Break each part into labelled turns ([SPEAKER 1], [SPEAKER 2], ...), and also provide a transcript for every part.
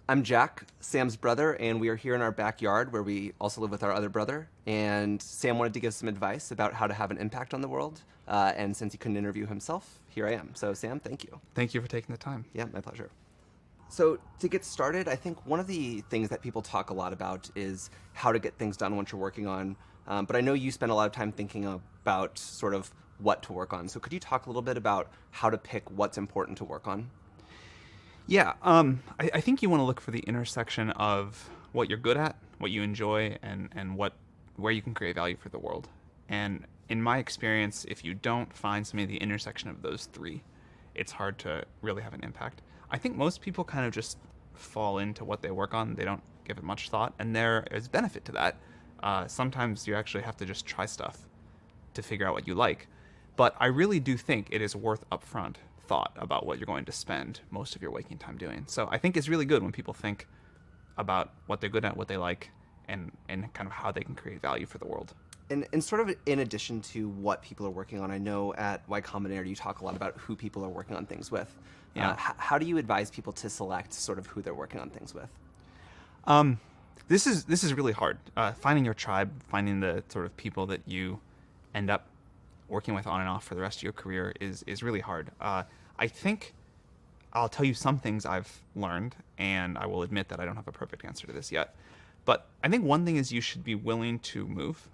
[SPEAKER 1] I'm Jack, Sam's brother, and we are here in our backyard where we also live with our other brother. And Sam wanted to give some advice about how to have an impact on the world. And since he couldn't interview himself, here I am. So, Sam, thank you.
[SPEAKER 2] Thank you for taking the time.
[SPEAKER 1] Yeah, my pleasure. So, to get started, I think one of the things that people talk a lot about is how to get things done once you're working on. But I know you spend a lot of time thinking about sort of what to work on. So, could you talk a little bit about how to pick what's important to work on?
[SPEAKER 2] Yeah, I think you want to look for the intersection of what you're good at, what you enjoy, and where you can create value for the world. And in my experience, if you don't find something at the intersection of those three, it's hard to really have an impact. I think most people kind of just fall into what they work on. They don't give it much thought, and there is benefit to that. Sometimes you actually have to just try stuff to figure out what you like. But I really do think it is worth upfront thought about what you're going to spend most of your waking time doing. So I think it's really good when people think about what they're good at, what they like, and kind of how they can create value for the world.
[SPEAKER 1] And sort of in addition to what people are working on, I know at Y Combinator you talk a lot about who people are working on things with.
[SPEAKER 2] Yeah.
[SPEAKER 1] How do you advise people to select sort of who they're working on things with?
[SPEAKER 2] This is really hard. Finding your tribe, finding the sort of people that you end up working with on and off for the rest of your career is really hard. I think I'll tell you some things I've learned, and I will admit that I don't have a perfect answer to this yet. But I think one thing is you should be willing to move.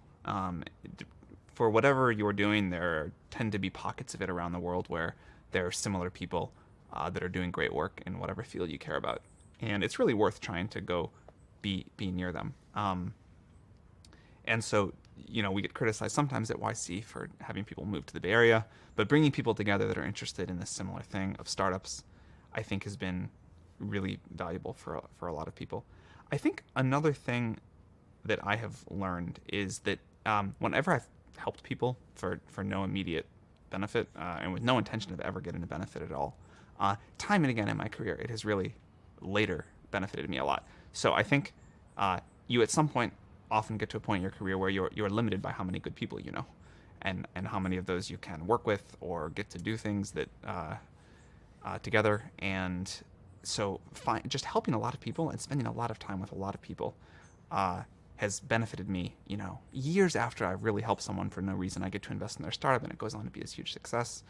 [SPEAKER 2] For whatever you're doing, there tend to be pockets of it around the world where there are similar people that are doing great work in whatever field you care about. And it's really worth trying to go be near them. And so, we get criticized sometimes at YC for having people move to the Bay Area, but bringing people together that are interested in this similar thing of startups, I think has been really valuable for a lot of people. I think another thing that I have learned is that whenever I've helped people for no immediate benefit and with no intention of ever getting a benefit at all, time and again in my career, it has really later benefited me a lot. So I think you at some point often get to a point in your career where you're limited by how many good people you know, and how many of those you can work with or get to do things that together. And so just helping a lot of people and spending a lot of time with a lot of people has benefited me. Years after I've really helped someone for no reason, I get to invest in their startup and it goes on to be a huge success.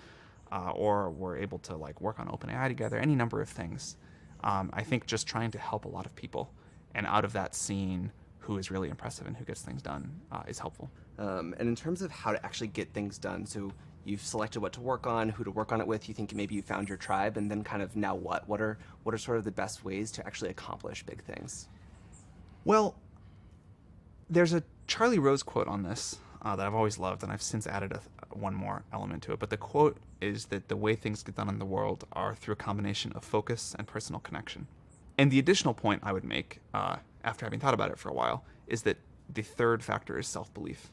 [SPEAKER 2] Or we're able to work on OpenAI together, any number of things. I think just trying to help a lot of people, and out of that, seeing who is really impressive and who gets things done is helpful.
[SPEAKER 1] And in terms of how to actually get things done, so you've selected what to work on, who to work on it with. You think maybe you found your tribe, and then kind of now what? What are sort of the best ways to actually accomplish big things?
[SPEAKER 2] Well, there's a Charlie Rose quote on this that I've always loved, and I've since added one more element to it. But the quote is that the way things get done in the world are through a combination of focus and personal connection. And the additional point I would make, after having thought about it for a while, is that the third factor is self-belief.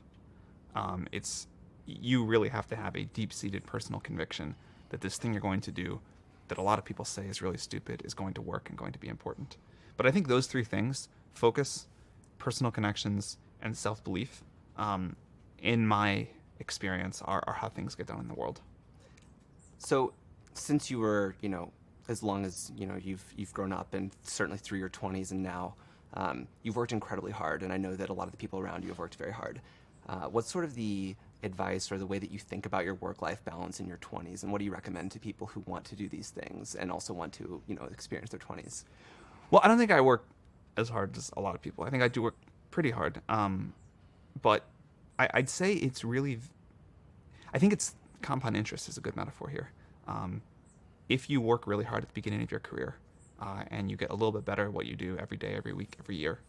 [SPEAKER 2] You really have to have a deep-seated personal conviction that this thing you're going to do, that a lot of people say is really stupid, is going to work and going to be important. But I think those three things, focus, personal connections, and self-belief, in my experience, are how things get done in the world.
[SPEAKER 1] So, since you were, as long as you've grown up, and certainly through your 20s and now, you've worked incredibly hard, and I know that a lot of the people around you have worked very hard. What's sort of the advice or the way that you think about your work-life balance in your 20s, and what do you recommend to people who want to do these things and also want to, experience their 20s?
[SPEAKER 2] Well, I don't think I work as hard as a lot of people. I think I do work pretty hard, but I'd say it's really, I think it's compound interest is a good metaphor here. If you work really hard at the beginning of your career, and you get a little bit better at what you do every day, every week, every year,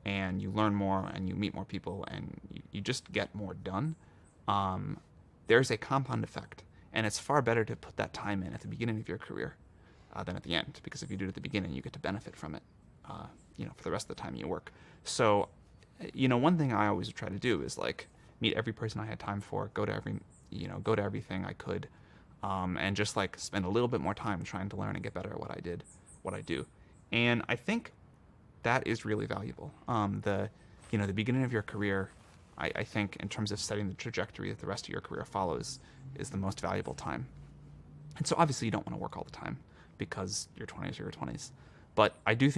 [SPEAKER 2] and you learn more and you meet more people and you just get more done, there's a compound effect. And it's far better to put that time in at the beginning of your career than at the end, because if you do it at the beginning, you get to benefit from it, for the rest of the time you work. So, one thing I always try to do is meet every person I had time for, go to everything I could, and just spend a little bit more time trying to learn and get better at what I do. And I think that is really valuable. The beginning of your career, I think in terms of setting the trajectory that the rest of your career follows, is the most valuable time. And so obviously you don't want to work all the time because your 20s are your 20s. But I do think